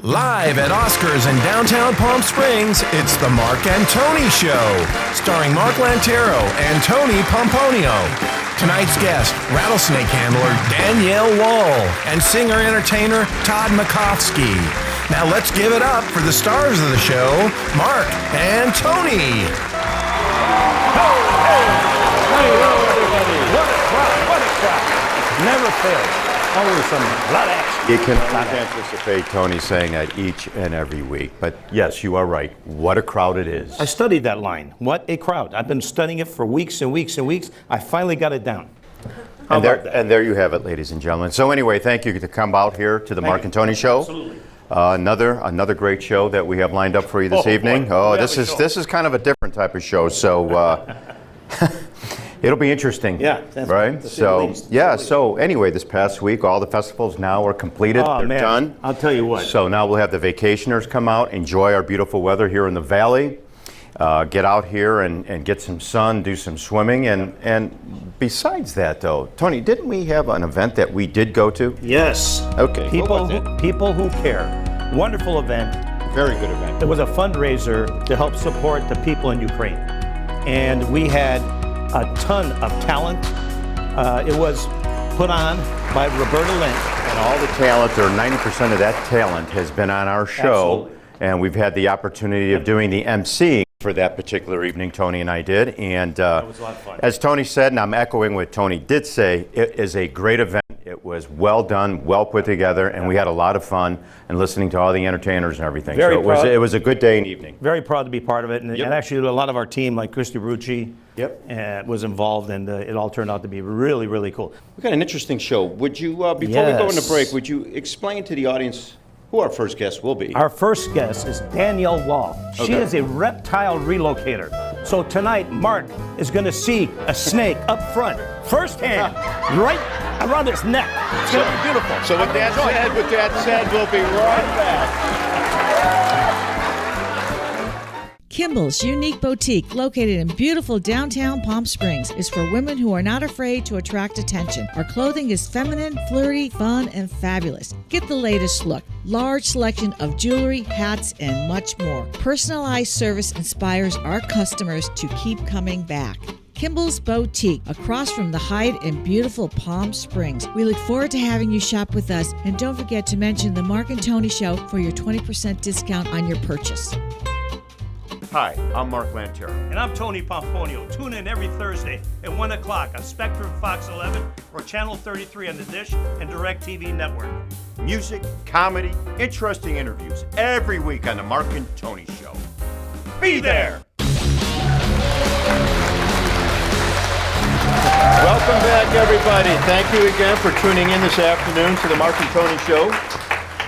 Live at Oscars in downtown Palm Springs, it's The Mark and Tony Show, starring Mark Lantero and Tony Pomponio. Tonight's guest, Rattlesnake handler Danielle Wall and singer-entertainer Todd Macofsky. Now let's give it up for the stars of the show, Mark and Tony. Hey, everybody. What a crowd. Never fails. Always some lot of action. You can anticipate Tony saying that each and every week. But yes, you are right. What a crowd it is. I studied that line. What a crowd. I've been studying it for weeks and weeks and weeks. I finally got it down. And there you have it, ladies and gentlemen. So anyway, thank you to come out here to the Mark and Tony Show. Absolutely. Another great show that we have lined up for you this evening. Boy, this is kind of a different type of show. So it'll be interesting. Yeah. Right? So anyway, this past week, all the festivals now are completed. Oh, They're man. done. I'll tell you what. So now we'll have the vacationers come out, enjoy our beautiful weather here in the valley, get out here and get some sun, do some swimming. And besides that, though, Tony, didn't we have an event that we did go to? Yes. Okay. People who care. Wonderful event. Very good event. It was a fundraiser to help support the people in Ukraine. And we had a ton of talent. It was put on by Roberta Lynn. And all the talent, or 90% of that talent, has been on our show. Absolutely. And we've had the opportunity of doing the emceeing for that particular evening, Tony and I did. And That was a lot of fun. as Tony said, and I'm echoing what Tony did say, it is a great event. It was well done, well put together, and we had a lot of fun and listening to all the entertainers and everything. Very so proud. it was a good day and evening. Very proud to be part of it. And, Yep. and actually, a lot of our team, like Christy Brucci, was involved, and it all turned out to be really, really cool. We've got an interesting show. Would you, before we go into break, would you explain to the audience who our first guest will be? Our first guest is Danielle Wall. She Okay. is a reptile relocator. So tonight, Mark is going to see a snake up front, firsthand, right around his neck. It's going to be beautiful. So with that said, we'll be right back. Kimball's unique boutique, located in beautiful downtown Palm Springs, is for women who are not afraid to attract attention. Our clothing is feminine, flirty, fun, and fabulous. Get the latest look. Large selection of jewelry, hats, and much more. Personalized service inspires our customers to keep coming back. Kimball's Boutique, across from the Hyatt in beautiful Palm Springs. We look forward to having you shop with us, and don't forget to mention the Mark and Tony Show for your 20% discount on your purchase. Hi, I'm Mark Lantero. And I'm Tony Pomponio. Tune in every Thursday at 1 o'clock on Spectrum Fox 11 or Channel 33 on the Dish and DirecTV Network. Music, comedy, interesting interviews every week on the Mark and Tony Show. Be there! Welcome back, everybody. Thank you again for tuning in this afternoon to the Mark and Tony Show.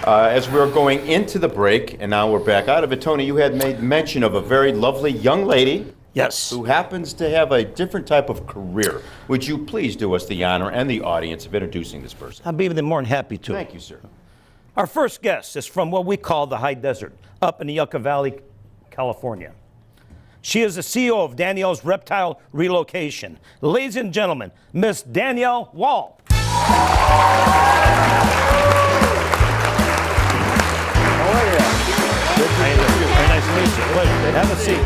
As we're going into the break, and now we're back out of it, Tony, you had made mention of a very lovely young lady Yes. who happens to have a different type of career. Would you please do us the honor and the audience of introducing this person? I'd be more than happy to. Thank you, sir. Our first guest is from what we call the high desert, up in the Yucca Valley, California. She is the CEO of Danielle's Reptile Relocation. Ladies and gentlemen, Miss Danielle Wall. Very nice to meet you. Pleasure. Have a seat.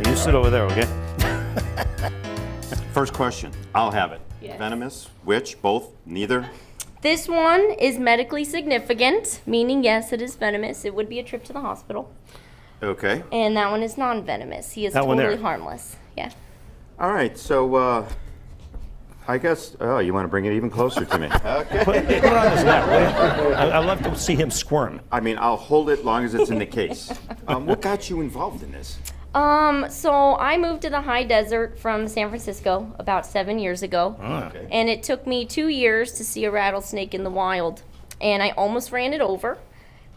You sit over there, okay? First question. I'll have it. Yes. Venomous? Which? Both? Neither? This one is medically significant, meaning yes, it is venomous. It would be a trip to the hospital. Okay. And that one is non-venomous. He is That one totally there. harmless. Yeah. All right, so I guess, you want to bring it even closer to me? Okay. Put it on his lap, will you? I'd love to see him squirm. I mean, I'll hold it long as it's in the case. What got you involved in this? So I moved to the high desert from San Francisco about 7 years ago. Okay. And it took me 2 years to see a rattlesnake in the wild. And I almost ran it over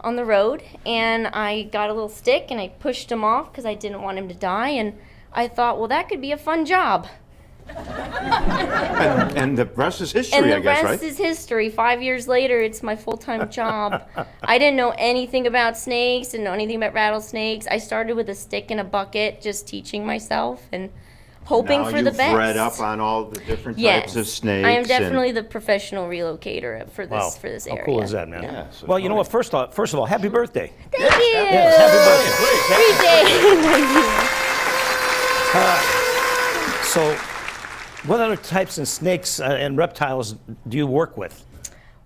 on the road. And I got a little stick and I pushed him off because I didn't want him to die. And I thought, well, that could be a fun job. And the rest is history, And the I guess, rest right? is history. 5 years later, it's my full-time job. I didn't know anything about snakes, didn't know anything about rattlesnakes. I started with a stick and a bucket, just teaching myself. And hoping now for the you've best. read up on all the different Yes, types of snakes. I am and- definitely the professional relocator for this Wow. for this How area. cool is that, man? Yeah, so well, you know Tony- what? First of all, happy birthday. Thank you. Yes, happy birthday. Every day. So, what other types of snakes and reptiles do you work with?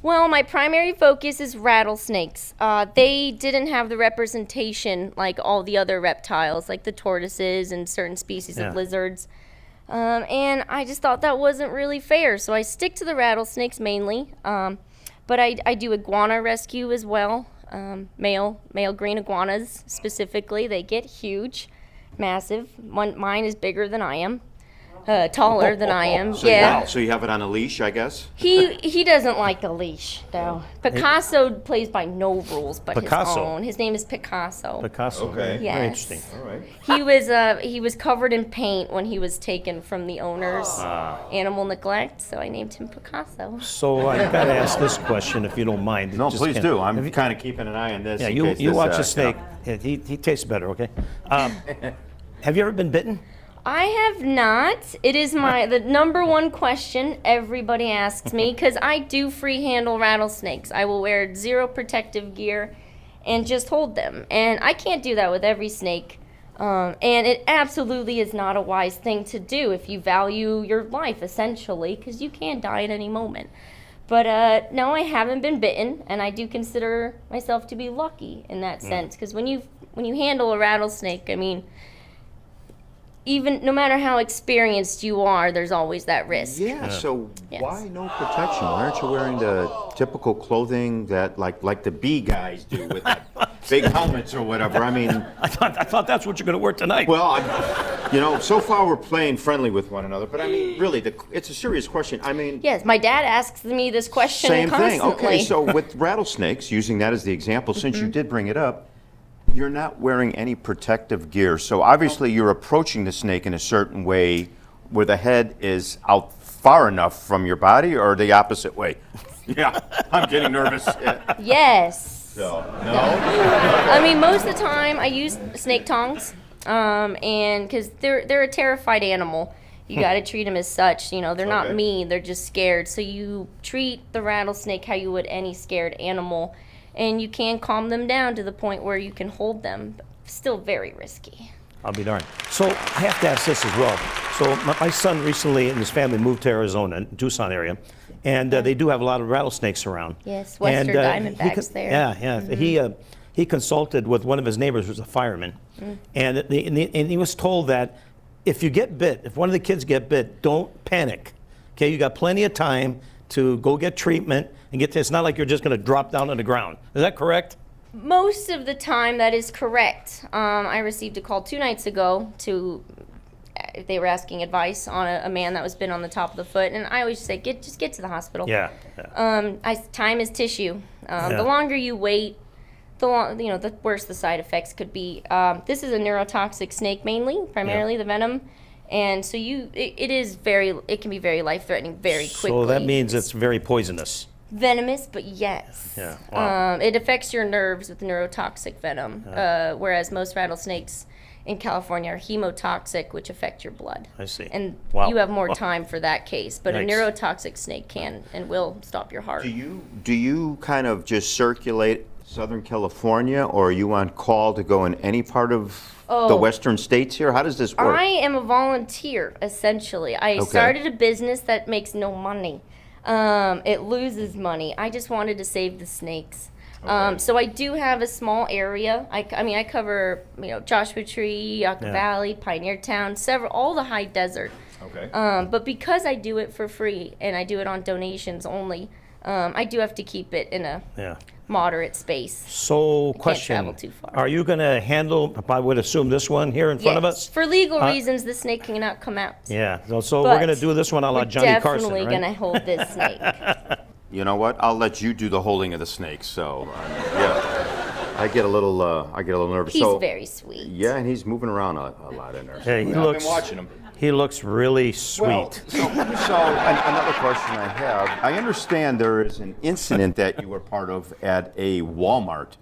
Well, my primary focus is rattlesnakes. They didn't have the representation like all the other reptiles, like the tortoises and certain species Yeah. of lizards. And I just thought that wasn't really fair, so I stick to the rattlesnakes mainly. But I do iguana rescue as well. Male green iguanas specifically. They get huge, massive. Mine is bigger than I am. Taller than I am. So, Yeah. So you have it on a leash, I guess? He doesn't like the leash though. Picasso plays by no rules but Picasso? his own. His name is Picasso. Picasso. Okay. Yes. Very interesting. All right. He was covered in paint when he was taken from the owner's animal neglect, so I named him Picasso. So I've got to ask this question, if you don't mind. No, Just please can- do. have I'm you- kind of keeping an eye on this. Yeah, in you case you this, watch a you snake. know. Yeah, he tastes better, okay? Have you ever been bitten? I have not. It is the number one question everybody asks me because I do free handle rattlesnakes. I will wear zero protective gear and just hold them. And I can't do that with every snake. And it absolutely is not a wise thing to do if you value your life, essentially, because you can die at any moment. But no, I haven't been bitten, and I do consider myself to be lucky in that sense. Because when you handle a rattlesnake, I mean, even no matter how experienced you are, there's always that risk. Yeah, so Yes. why no protection? Why aren't you wearing the typical clothing that like the bee guys do with the big helmets or whatever? I mean, I thought that's what you're going to wear tonight. well, so far we're playing friendly with one another, but I mean, really, it's a serious question. I mean, Yes, my dad asks me this question same thing. constantly. Okay, so with rattlesnakes, using that as the example, since you did bring it up, you're not wearing any protective gear. So obviously you're approaching the snake in a certain way where the head is out far enough from your body, or the opposite way? Yeah, I'm getting nervous. Yeah. Yes. So, no? I mean, most of the time I use snake tongs, and because they're a terrified animal. You got to treat them as such. You know, they're not Okay. mean; they're just scared. So you treat the rattlesnake how you would any scared animal, and you can calm them down to the point where you can hold them. But still very risky. I'll be darned. So I have to ask this as well. So my son recently and his family moved to Arizona, Tucson area, and they do have a lot of rattlesnakes around. Yes, Western Diamondbacks there. Yeah. He consulted with one of his neighbors who's a fireman, and he was told that if you get bit, if one of the kids get bit, don't panic. Okay, you got plenty of time to go get treatment and get. It's not like you're just going to drop down on the ground. Is that correct? Most of the time, that is correct. I received a call 2 nights ago they were asking advice on a man that was bitten on the top of the foot, and I always say, just get to the hospital. Yeah. Time is tissue. Yeah. The longer you wait, the worse the side effects could be. This is a neurotoxic snake primarily the venom, and so it can be very life-threatening very quickly. So that means it's very poisonous. Venomous, but yes. Yeah, wow. It affects your nerves with neurotoxic venom, whereas most rattlesnakes in California are hemotoxic, which affect your blood. I see. And Wow. you have more time for that case, but Yikes. a neurotoxic snake can and will stop your heart. Do you kind of just circulate Southern California, or are you on call to go in any part of the western states here? How does this work? I am a volunteer, essentially. I started a business that makes no money. It loses money. I just wanted to save the snakes. So I do have a small area. I mean, I cover, Joshua Tree, Yucca Valley, Pioneer Town, all the high desert. Okay. But because I do it for free and I do it on donations only, I do have to keep it in a moderate space. So, can't question: travel too far. Are you going to handle? I would assume this one here in front of us. For legal reasons, the snake cannot come out. Yeah. So we're going to do this one a la Johnny Carson, Definitely right? going to hold this snake. You know what? I'll let you do the holding of the snake. So, yeah, I get a little nervous. He's so, very sweet. Yeah, and he's moving around a lot in there. Hey, he I've looks. been watching him. He looks really sweet. Well, so another question I have. I understand there is an incident that you were part of at a Walmart.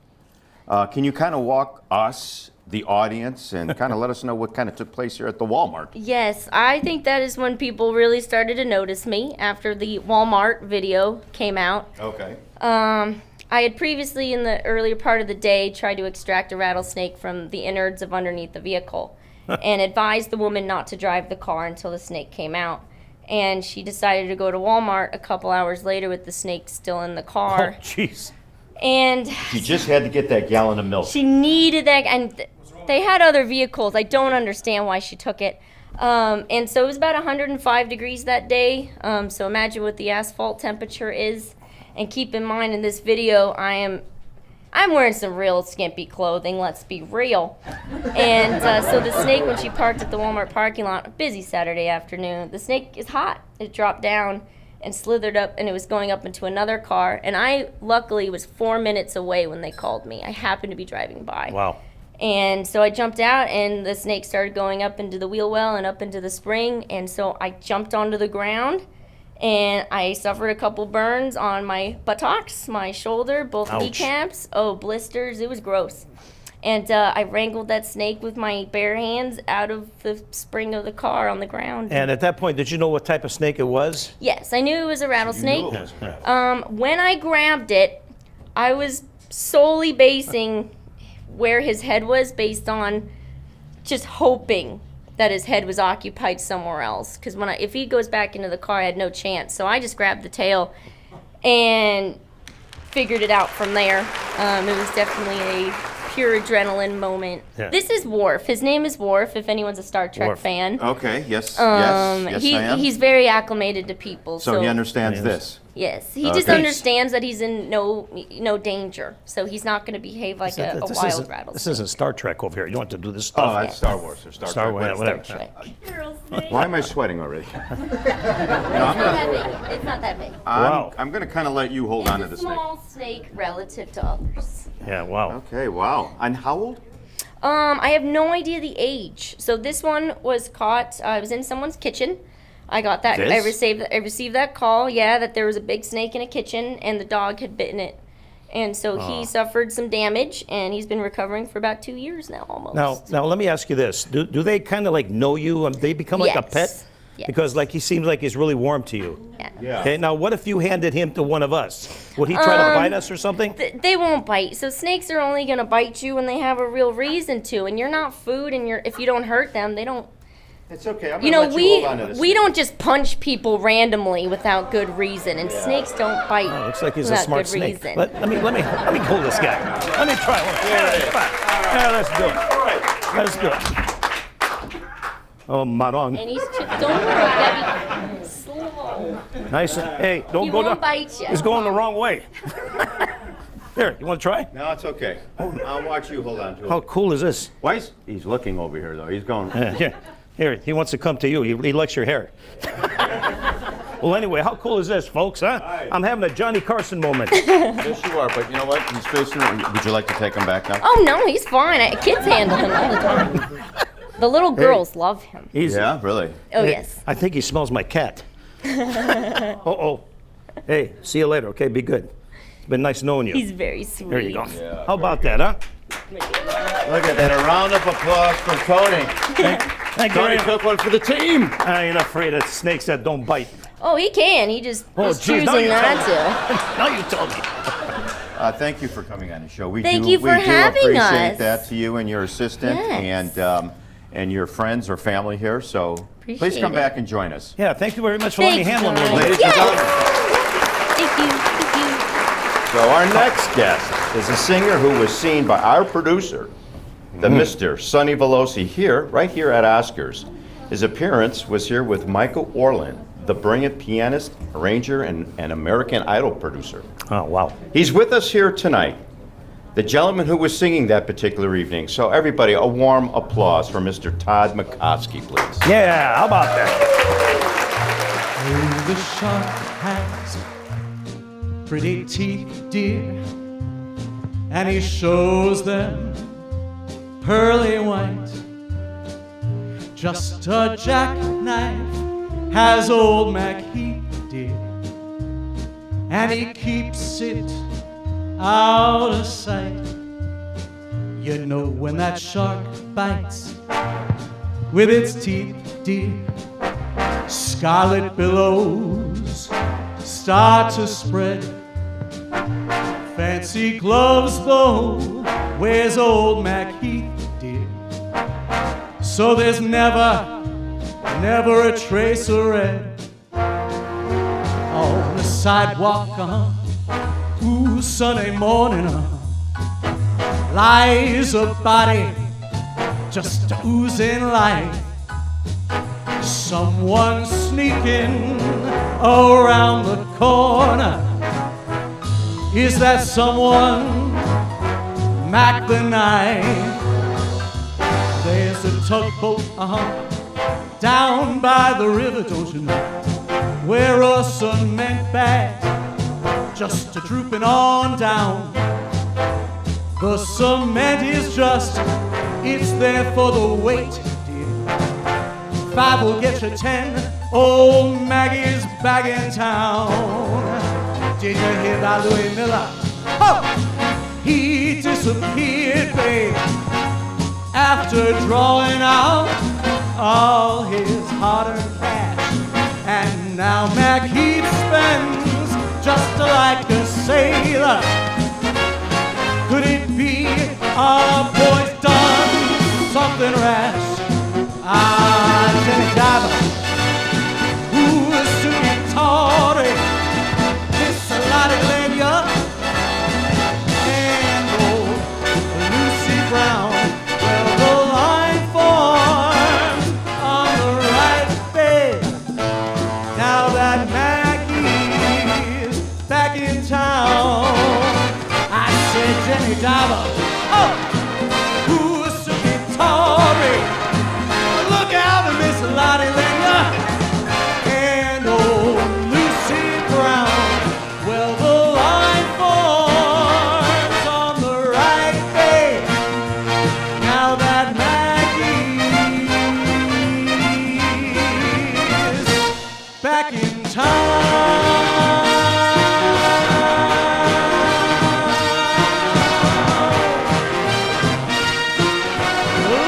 Can you kind of walk us the audience and kind of let us know what kind of took place here at the Walmart. Yes, I think that is when people really started to notice me after the Walmart video came out. Okay. I had previously, in the earlier part of the day, tried to extract a rattlesnake from the innards of underneath the vehicle and advised the woman not to drive the car until the snake came out. And she decided to go to Walmart a couple hours later with the snake still in the Oh, car. jeez. And She just had to get that gallon of milk. she needed that, and they had other vehicles. I don't understand why she took it. And so it was about 105 degrees that day. So imagine what the asphalt temperature is. And keep in mind, in this video, I'm wearing some real skimpy clothing, let's be real. And so the snake, when she parked at the Walmart parking lot, a busy Saturday afternoon, the snake is hot. It dropped down and slithered up, and it was going up into another car. And I, luckily, was 4 minutes away when they called me. I happened to be driving by. Wow. And so I jumped out, and the snake started going up into the wheel well and up into the spring. And so I jumped onto the ground, and I suffered a couple burns on my buttocks, my shoulder, both Ouch. kneecaps. Oh, blisters. It was gross. And I wrangled that snake with my bare hands out of the spring of the car on the ground. And at that point, did you know what type of snake it was? Yes, I knew it was a rattlesnake. You knew it was- When I grabbed it, I was solely basing where his head was based on just hoping that his head was occupied somewhere else. Because if he goes back into the car, I had no chance. So I just grabbed the tail and figured it out from there. It was definitely a pure adrenaline moment. Yeah. This is Worf. His name is Worf, if anyone's a Star Trek Worf. fan. Okay, yes, yes, I am. He's very acclimated to people. So he understands this. Yes, he just Okay. understands that he's in no danger, so he's not going to behave like a This wild isn't- rattlesnake. This isn't Star Trek over here. You don't have to do this Oh, stuff. that's Star Wars or Star Star Trek. Wars, whatever. whatever. Trek. Why am I sweating already? It's not that big. Wow. I'm going to kind of let you hold on to It's the a snake. small snake relative to others. Yeah, wow. Okay, wow. And how old? I have no idea the age. So this one was caught. I was in someone's kitchen. I got that. I This? received that call. Yeah, that there was a big snake in a kitchen and the dog had bitten it, and so he suffered some damage, and he's been recovering for about 2 years now, almost. Now let me ask you this: Do they kind of like know you? They become like a Yes. pet? Yes. Because like he seems like he's really warm to you. Yeah. Okay. Now what if you handed him to one of us? Would he try to bite us or something? They won't bite. So snakes are only gonna bite you when they have a real reason to, and you're not food, and if you don't hurt them, they don't. It's okay. I'm You going know, to let you hold on to this. we don't just punch people randomly without good reason, and snakes don't bite. Looks like he's a without smart good snake. reason. Let me hold this guy. Let me try one. Yeah, let's do it. Let's do it. Oh, Marong. And he's don't worry, gotta be slow. Nice. Hey, don't He go won't down. bite you. He's going the wrong way. Here, you want to try? No, it's okay. I'll watch you hold on to it. How cool is this? Why is he's looking over here, though? He's going. Here, he wants to come to you. He likes your hair. Well, anyway, how cool is this, folks, huh? I'm having a Johnny Carson moment. Yes, you are, but you know what? He's facing it. Would you like to take him back now? Oh no, he's fine. Kids handle him all the time. The little girls love him. He's, Yeah, really? Oh yes. I think he smells my cat. Uh-oh. Hey, see you later, okay? Be good. It's been nice knowing you. He's very sweet. There you go. How about that, huh? Look at that. A round of applause for Tony. Thank you. Tony took one for the team. I ain't afraid of snakes that don't bite. Oh, he can. He just Oh, is geez, now choosing you not tell to. Now you told me. Thank you for coming on the show. We Thank do, you for we do having appreciate us. that to you and your assistant Yes. and your friends or family here. So please Appreciate come it. back and join us. Yeah, thank you very much for letting me Thank handle you, him. Tony. Ladies Yes. and gentlemen. Thank you. Thank So our next guest is a singer who was seen by our producer, the Mr. Sonny Veloci, right here at Oscars. His appearance was here with Michael Orland, the brilliant pianist, arranger, and American Idol producer. Oh, wow. He's with us here tonight, the gentleman who was singing that particular evening. So everybody, a warm applause for Mr. Todd Macofsky, please. Yeah, how about that? The shark has pretty teeth, dear, and he shows them pearly white. Just a jackknife has old Mac Heath, dear, and he keeps it out of sight. You know when that shark bites with its teeth deep, scarlet billows start to spread. Fancy gloves though wears old Mac Heath, dear. So there's never a trace of red on the sidewalk, ooh, Sunday morning, lies a body just oozing life. Someone sneaking around the corner. Is that someone Mac the Knife? There's a tugboat, down by the river, don't you know, where a cement bag just a drooping on down. The cement is just, it's there for the weight, dear. 5 will get you 10, old Maggie's back in town. Did you hear about Louis Miller? Oh! He disappeared, babe, after drawing out all his hard-earned cash. And now Mac Heath spends just like a sailor. Could it be our boy's done something rash? Jenny Diver, who is Suki Tory, Miss Lottie Lenya, and old Lucy Brown. Well, the line forms on the right bed. Now that Maggie's back in town, I said Jenny Diver, oh, who's Suki Tory? Look out, Miss Lottie Lenya and old Lucy Brown. Well, the line forms on the right bed. Now that Maggie's back in town.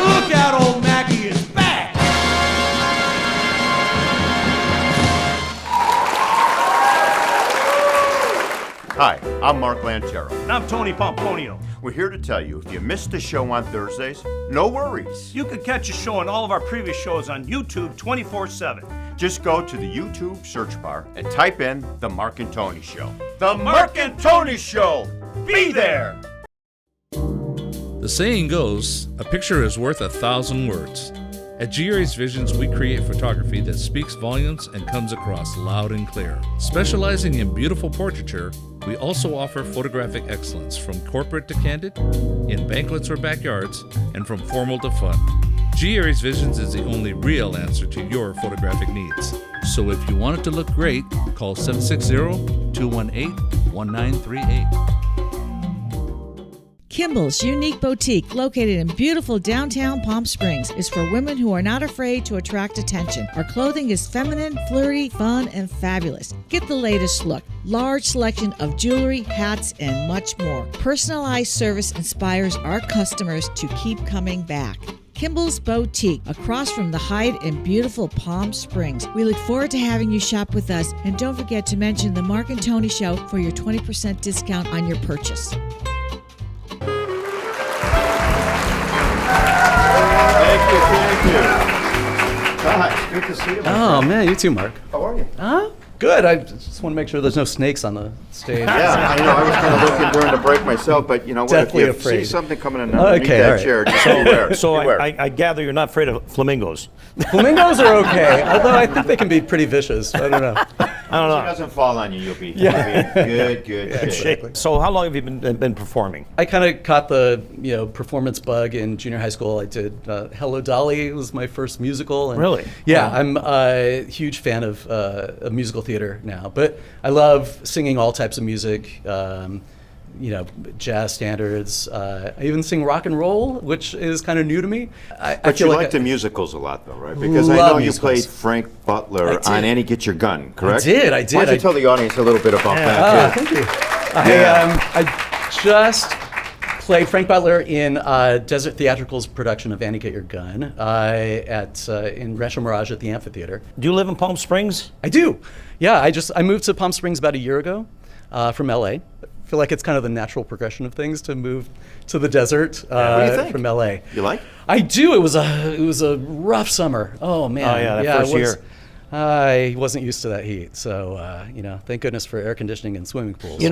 Look out, old Maggie is back. Hi, I'm Mark Lantero. And I'm Tony Pomponio. We're here to tell you, if you missed the show on Thursdays, no worries. You can catch a show and all of our previous shows on YouTube 24/7. Just go to the YouTube search bar and type in The Mark and Tony Show. The Mark and Tony Show! Be there! The saying goes, a picture is worth 1,000 words. At GRA's Visions, we create photography that speaks volumes and comes across loud and clear. Specializing in beautiful portraiture, we also offer photographic excellence from corporate to candid, in banquets or backyards, and from formal to fun. GRA's Visions is the only real answer to your photographic needs. So if you want it to look great, call 760-218-1938. Kimball's Unique Boutique, located in beautiful downtown Palm Springs, is for women who are not afraid to attract attention. Our clothing is feminine, flirty, fun, and fabulous. Get the latest look. Large selection of jewelry, hats, and much more. Personalized service inspires our customers to keep coming back. Kimball's Boutique, across from the Hyde in beautiful Palm Springs. We look forward to having you shop with us, and don't forget to mention the Mark and Tony Show for your 20% discount on your purchase. Thank you. Todd, good to see you. Oh, man, you too, Mark. How are you? Good. I just want to make sure there's no snakes on the stage. Yeah, I was kind of looking during the break myself, but you know what? Deathly If you afraid. see something coming in underneath Okay, that all right. chair, just beware. So Beware. I gather you're not afraid of flamingos. Flamingos are okay, although I think they can be pretty vicious. I don't know. I don't If it know. doesn't fall on you, you'll be good shape. So how long have you been performing? I kind of caught the performance bug in junior high school. I did Hello Dolly was my first musical. And Really? Yeah, Wow. I'm a huge fan of musical theater now, but I love singing all types of music. Jazz standards. I even sing rock and roll, which is kind of new to me. I But feel you like like the musicals a lot, though, right? Because I Love know you musicals. played Frank Butler I did. on Annie Get Your Gun, correct? I did. Why don't you tell the audience a little bit about that? Thank you. Yeah. I just played Frank Butler in Desert Theatrical's production of Annie Get Your Gun in Rancho Mirage at the amphitheater. Do you live in Palm Springs? I do. Yeah, I moved to Palm Springs about a year ago from LA. I feel like it's kind of the natural progression of things to move to the desert What do you think? from LA. You like? I do. It was a rough summer. Oh man. Oh, yeah, that first year. I wasn't used to that heat, so thank goodness for air conditioning and swimming pools.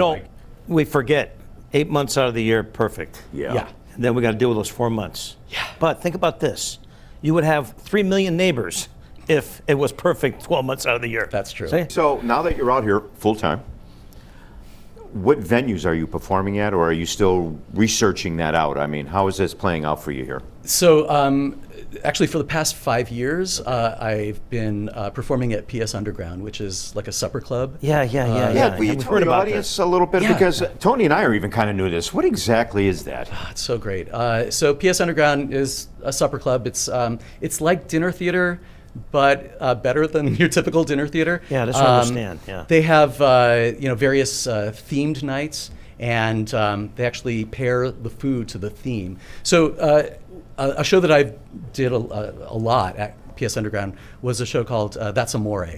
We forget 8 months out of the year, perfect. Yeah. And then we got to deal with those 4 months. Yeah. But think about this: you would have 3 million neighbors if it was perfect 12 months out of the year. That's true. See? So now that you're out here full time, what venues are you performing at, or are you still researching that out? I mean, how is this playing out for you here? So actually, for the past 5 years, I've been performing at PS Underground, which is like a supper club. Yeah. Will you We've tell heard the about audience this. a little bit? Yeah. Because Tony and I are even kind of new to this. What exactly is that? It's so great. So PS Underground is a supper club. It's like dinner theater, but better than your typical dinner theater. Yeah, that's what I understand. Yeah. They have various themed nights, and they actually pair the food to the theme. So a show that I did a lot at PS Underground was a show called That's Amore.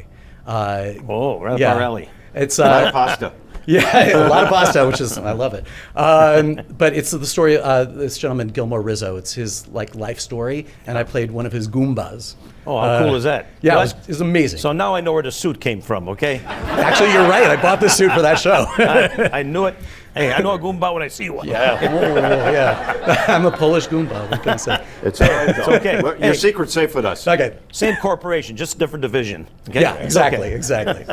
Right up yeah. our alley. It's A lot of pasta. yeah, a lot of pasta, which is I love it. But it's the story of this gentleman Gilmore Rizzo. It's his life story, and I played one of his Goombas. Oh, how cool is that? Yeah, What? it was amazing. So now I know where the suit came from, okay? Actually, you're right. I bought this suit for that show. I knew it. Hey, I know a Goomba when I see one. Yeah, yeah. I'm a Polish Goomba. What can I say? It's all right. It's okay. Your Hey. secret's safe with us. Okay. Same corporation, just a different division. Okay? Yeah, It's exactly, okay. exactly.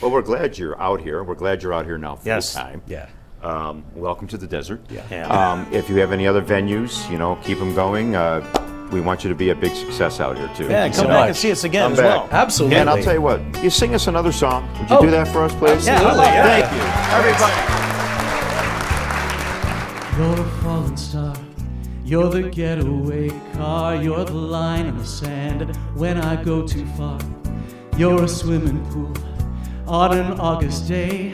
Well, we're glad you're out here. We're glad you're out here now full Yes. time. Yeah. Welcome to the desert. Yeah. If you have any other venues, keep them going. We want you to be a big success out here too. Yeah, come so back much. and see us again Come as back. well. Absolutely. And I'll tell you what, you sing us another song. Would you Oh, do that for us, please? absolutely, yeah. Thank you, everybody. You're a falling star. You're the getaway car. You're the line in the sand when I go too far. You're a swimming pool on an August day,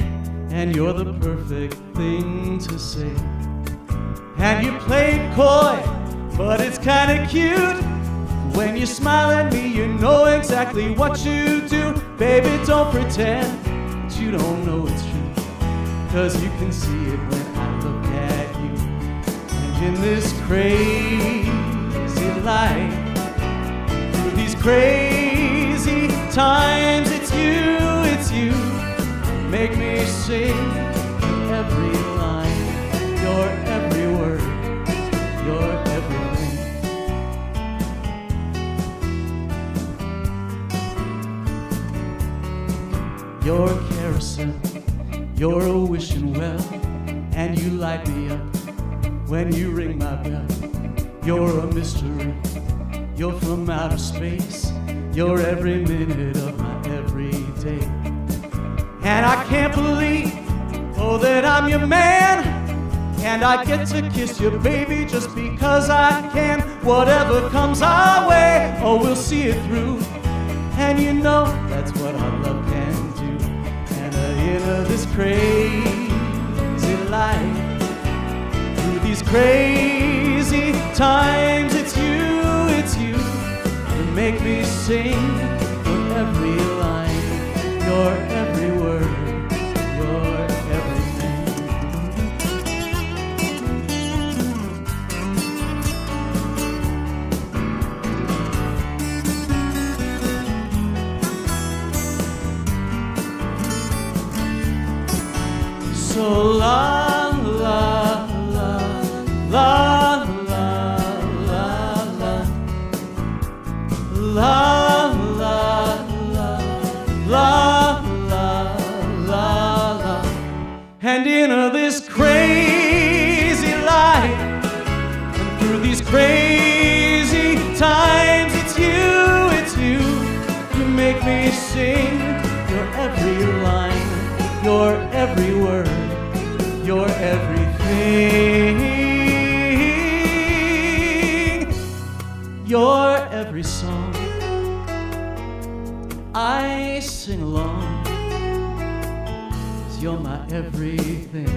and you're the perfect thing to say. And you play it coy, but it's kinda cute. When you smile at me, you know exactly what you do. Baby, don't pretend that you don't know it's true, 'cause you can see it when I look at you. And in this crazy life, through these crazy times, it's you, make me sing every line, your every word, your everything. You're a carousel, you're a wishing well, and you light me up when you ring my bell. You're a mystery, you're from outer space, you're every minute of my everyday. And I can't believe, that I'm your man, and I get to kiss you, baby, just because I can. Whatever comes our way, we'll see it through. And you know that's what our love can do. And in this crazy life, through these crazy times, it's you, you make me sing your every line, your every word, your everything. So la la la la la la la la la la la la. And in this crazy life, and through these crazy times, it's you, you make me sing your every line, your every word, your everything, your every song. I sing along, 'cause you're my everything.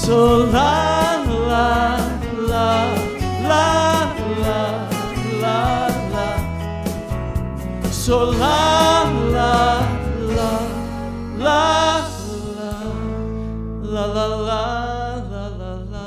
So la la la la la la la. So la la la la la la la la la la.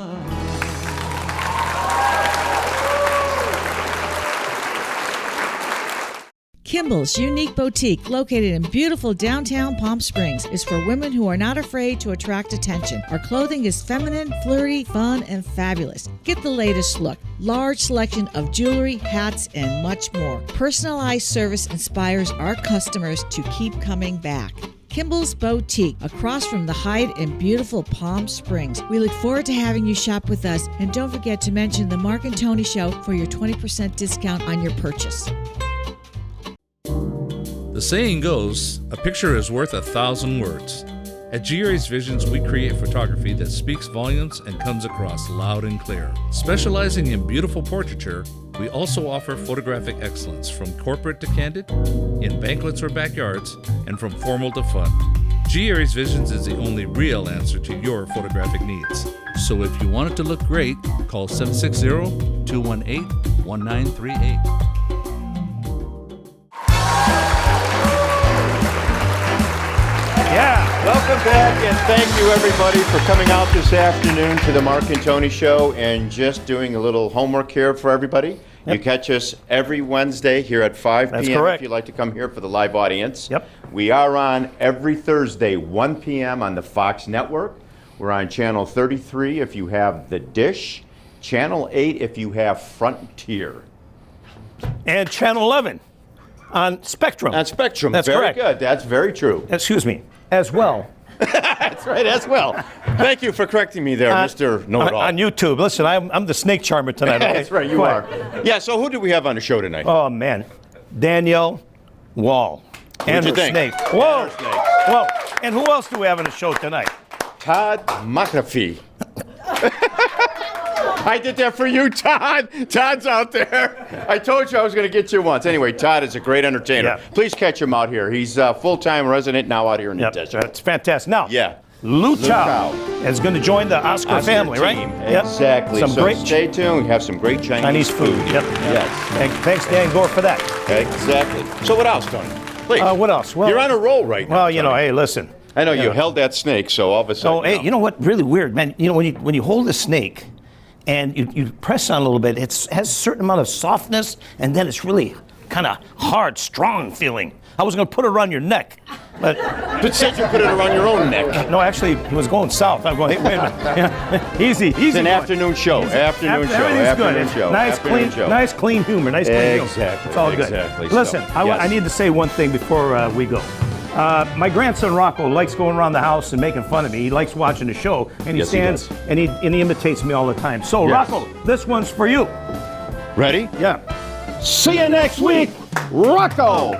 Kimball's Unique Boutique, located in beautiful downtown Palm Springs, is for women who are not afraid to attract attention. Our clothing is feminine, flirty, fun, and fabulous. Get the latest look. Large selection of jewelry, hats, and much more. Personalized service inspires our customers to keep coming back. Kimball's Boutique, across from the Hyatt in beautiful Palm Springs. We look forward to having you shop with us, and don't forget to mention the Mark and Tony Show for your 20% discount on your purchase. The saying goes, a picture is worth 1,000 words. At G-Rays Visions, we create photography that speaks volumes and comes across loud and clear. Specializing in beautiful portraiture, we also offer photographic excellence from corporate to candid, in banquets or backyards, and from formal to fun. G-Rays Visions is the only real answer to your photographic needs. So if you want it to look great, call 760-218-1938. Yeah. Welcome back, and thank you everybody for coming out this afternoon to the Mark and Tony Show and just doing a little homework here for everybody. Yep. You catch us every Wednesday here at 5 That's p.m. correct. if you'd like to come here for the live audience. Yep. We are on every Thursday, 1 p.m. on the Fox Network. We're on Channel 33 if you have the Dish, Channel 8 if you have Frontier. And Channel 11 on Spectrum. On Spectrum, That's very correct. good. That's very true. Excuse me, as well. That's right, as well. Thank you for correcting me there, Mr. Know-It-All. On YouTube. Listen, I'm the snake charmer tonight. Okay? That's right, you are. Yeah, so who do we have on the show tonight? Oh, man. Danielle, Wall, and you her think? snake. Whoa. Whoa. And who else do we have on the show tonight? Todd Macofsky. I did that for you, Todd. Todd's out there. I told you I was going to get you once. Anyway, Todd is a great entertainer. Yeah. Please catch him out here. He's a full-time resident now out here in the desert. That's fantastic. Now, Yeah. Lou Chow Chow is going to join the Oscar family, right? Team. Yep. Exactly. Some so great stay tuned. We have some great Chinese food. Yep. Yes. Thanks, Dan Gore, for that. Exactly. So what else, Tony? Please. What else? Well, You're on a roll right now. Well, you know, Tony. hey, listen. I know you held that snake, so all of a sudden. So, hey, you know what? Really weird, man. You know, when you hold a snake and you press on a little bit, it has a certain amount of softness, and then it's really kind of hard, strong feeling. I was going to put it around your neck, but said you put it around your own neck. no, actually, it was going south. I'm going, hey, wait a minute. Yeah. Easy. It's an afternoon show. Afternoon show. Everything's good. Afternoon show. Nice, Afternoon clean, show. nice, clean humor. Nice, clean humor. Exactly. It's all good. Exactly. Listen, So, I yes. need to say one thing before we go. My grandson Rocco likes going around the house and making fun of me. He likes watching the show, and he Yes, he stands does. and he imitates me all the time. So, Yes. Rocco, this one's for you. Ready? Yeah. See you next week, Rocco.